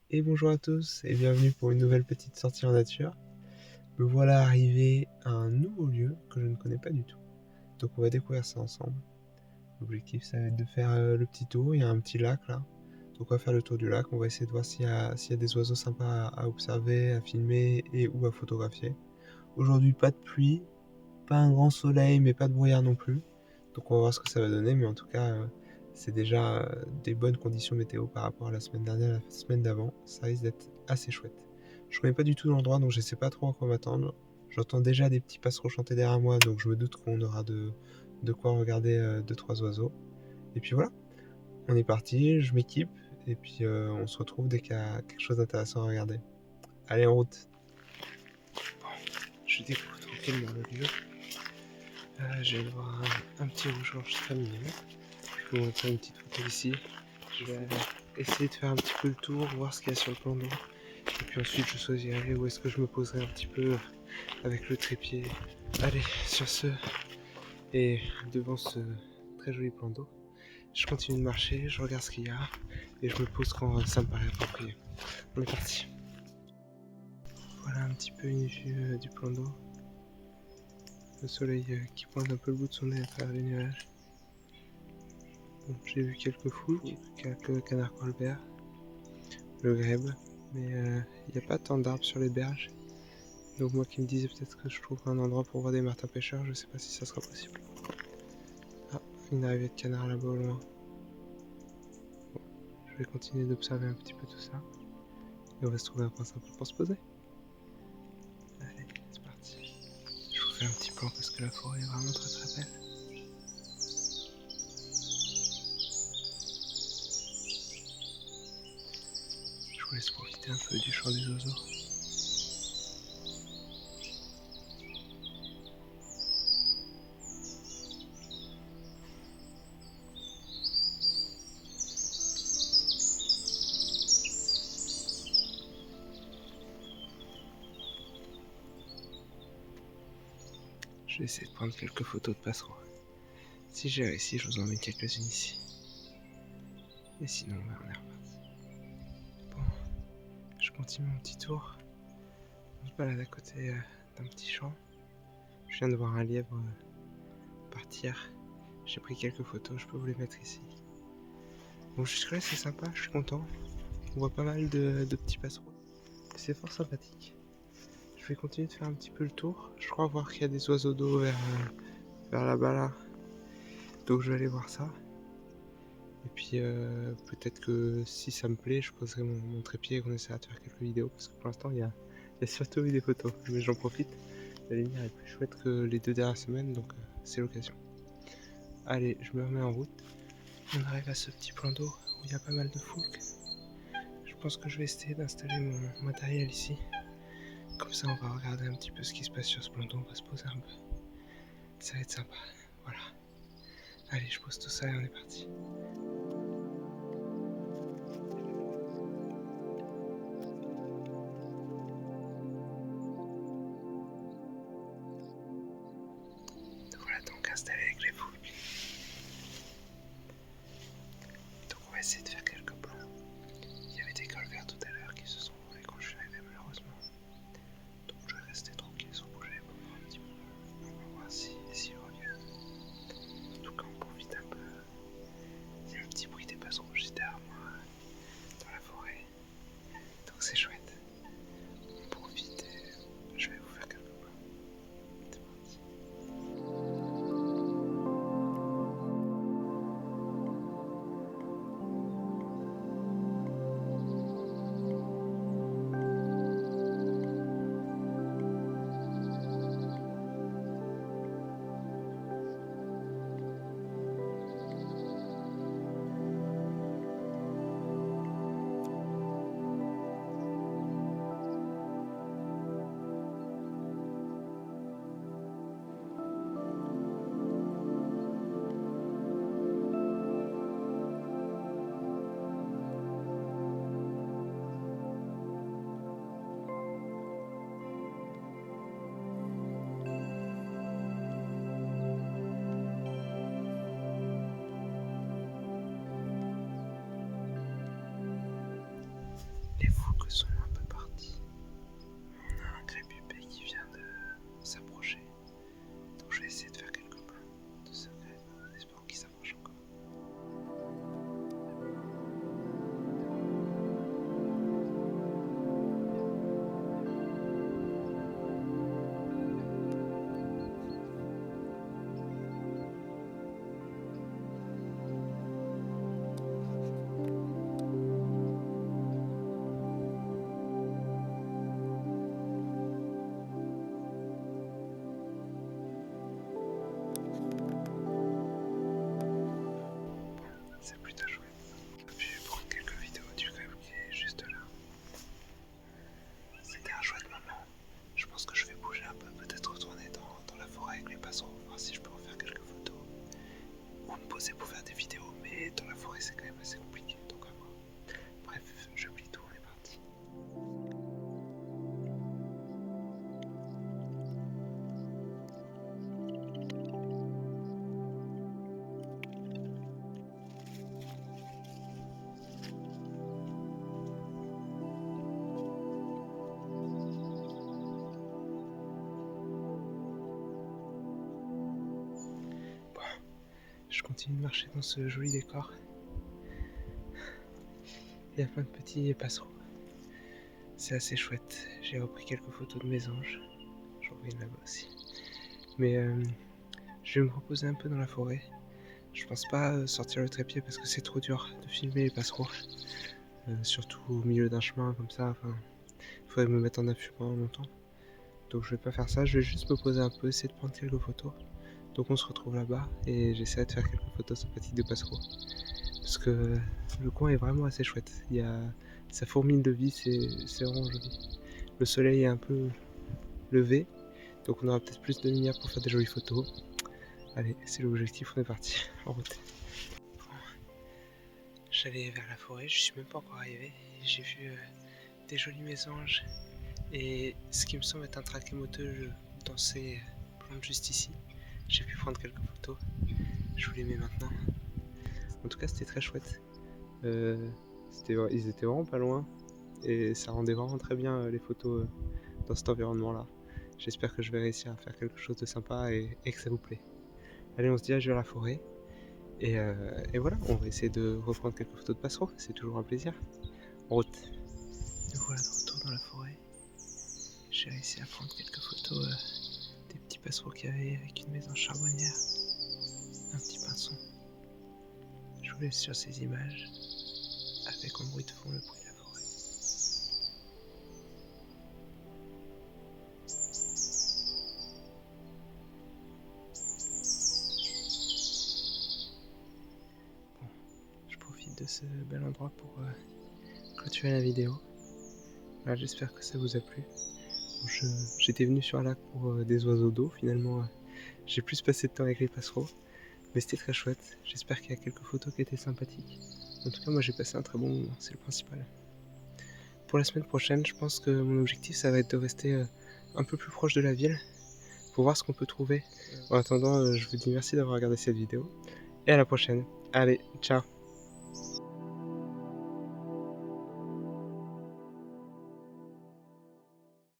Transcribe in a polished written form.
Et bonjour à tous et bienvenue pour une nouvelle petite sortie en nature. Me voilà arrivé à un nouveau lieu que je ne connais pas du tout. Donc on va découvrir ça ensemble. L'objectif ça va être de faire le petit tour, il y a un petit lac là. Donc on va faire le tour du lac, on va essayer de voir s'il y a des oiseaux sympas à observer, à filmer et ou à photographier. Aujourd'hui pas de pluie, pas un grand soleil mais pas de brouillard non plus. Donc on va voir ce que ça va donner, mais en tout cas c'est déjà des bonnes conditions météo par rapport à la semaine dernière, la semaine d'avant. Ça risque d'être assez chouette. Je connais pas du tout l'endroit, donc je sais pas trop à quoi m'attendre. J'entends déjà des petits passereaux chanter derrière moi, donc je me doute qu'on aura de quoi regarder deux trois oiseaux. Et puis voilà, on est parti, je m'équipe, et puis on se retrouve dès qu'il y a quelque chose d'intéressant à regarder. Allez, en route. Je découvre tranquillement le lieu. Je vais voir un petit rouge-gorge très mignon. Je vais vous montrer une petite photo ici. Je vais essayer de faire un petit peu le tour, voir ce qu'il y a sur le plan d'eau. Et puis ensuite, je choisirai où est-ce que je me poserai un petit peu avec le trépied. Allez, sur ce, et devant ce très joli plan d'eau, je continue de marcher, je regarde ce qu'il y a, et je me pose quand ça me paraît approprié. On est parti. Voilà un petit peu une vue du plan d'eau. Le soleil qui pointe un peu le bout de son nez à travers les nuages. Bon, j'ai vu quelques foules, quelques canards colverts, le grèbe, mais il n'y a pas tant d'arbres sur les berges. Donc moi qui me disais peut-être que je trouverai un endroit pour voir des martins pêcheurs, je sais pas si ça sera possible. Ah, une arrivée de canards là-bas au loin. Bon, je vais continuer d'observer un petit peu tout ça. Et on va se trouver un coin sympa pour se poser. Allez, c'est parti. Je vous fais un petit plan parce que la forêt est vraiment très très belle. Je vous laisse profiter un peu du chant des oiseaux. Je vais essayer de prendre quelques photos de passereaux. Si j'ai réussi, je vous en mets quelques-unes ici. Et sinon, on est reparti. Bon, je continue mon petit tour. On se balade à côté d'un petit champ. Je viens de voir un lièvre partir. J'ai pris quelques photos, je peux vous les mettre ici. Bon, jusque-là, c'est sympa, je suis content. On voit pas mal de petits passereaux. C'est fort sympathique. Je vais continuer de faire un petit peu le tour. Je crois voir qu'il y a des oiseaux d'eau vers là-bas là. Donc je vais aller voir ça. Et puis peut-être que si ça me plaît, je poserai mon trépied et qu'on essaiera de faire quelques vidéos. Parce que pour l'instant, il y a surtout eu des photos. Mais j'en profite. La lumière est plus chouette que les 2 dernières semaines, donc c'est l'occasion. Allez, je me remets en route. On arrive à ce petit plan d'eau où il y a pas mal de foulques. Je pense que je vais essayer d'installer mon matériel ici. Comme ça, on va regarder un petit peu ce qui se passe sur ce plan d'eau. On va se poser un peu. Ça va être sympa. Voilà. Allez, je pose tout ça et on est parti. Nous voilà donc installés avec les foulques. Donc on va essayer de faire quelques plans. Il y avait des colverts tout à l'heure qui se sont roulés quand je suis arrivé malheureusement. Donc je vais rester tranquille sans bouger pour voir un petit moment. On va voir s'ils reviennent. En tout cas on profite un peu. Il y a un petit bruit des passereaux juste derrière moi dans la forêt. Donc c'est chouette. On profite et je vais vous faire quelques plans. C'est parti. je continue de marcher dans ce joli décor. Il y a plein de petits passereaux. C'est assez chouette. J'ai repris quelques photos de mes anges. J'en vois une là-bas aussi. Mais je vais me reposer un peu dans la forêt. Je pense pas sortir le trépied parce que c'est trop dur de filmer les passereaux. Surtout au milieu d'un chemin comme ça. Enfin, il faudrait me mettre en appui pendant longtemps. Donc je vais pas faire ça. Je vais juste me poser un peu, essayer de prendre quelques photos. Donc on se retrouve là-bas et j'essaie de faire quelques photos sympathiques de passereaux. Parce que le coin est vraiment assez chouette. Ça fourmille de vie, c'est vraiment joli. Le soleil est un peu levé, donc on aura peut-être plus de lumière pour faire des jolies photos. Allez, c'est l'objectif, on est parti, en route. Bon, j'allais vers la forêt, je suis même pas encore arrivé. J'ai vu des jolis mésanges et ce qui me semble être un trachémoteux dans ces plantes juste ici. J'ai pu prendre quelques photos, je vous les mets maintenant. En tout cas, c'était très chouette. Ils étaient vraiment pas loin et ça rendait vraiment très bien les photos dans cet environnement-là. J'espère que je vais réussir à faire quelque chose de sympa et que ça vous plaît. Allez, on se dirige vers la forêt et voilà, on va essayer de reprendre quelques photos de passereaux, c'est toujours un plaisir. En route. Nous voilà de retour dans la forêt. J'ai réussi à prendre quelques photos des petits passereaux qu'il y avait avec une maison charbonnière, un petit pinson. Je vous laisse sur ces images avec en bruit de fond le bruit de la forêt. Bon, je profite de ce bel endroit pour clôturer la vidéo. Voilà, j'espère que ça vous a plu. Bon, j'étais venu sur un lac pour des oiseaux d'eau, finalement j'ai plus passé de temps avec les passereaux, mais c'était très chouette. J'espère qu'il y a quelques photos qui étaient sympathiques. En tout cas, moi j'ai passé un très bon moment, c'est le principal. Pour la semaine prochaine, je pense que mon objectif ça va être de rester un peu plus proche de la ville pour voir ce qu'on peut trouver. En attendant, je vous dis merci d'avoir regardé cette vidéo et à la prochaine. Allez, ciao!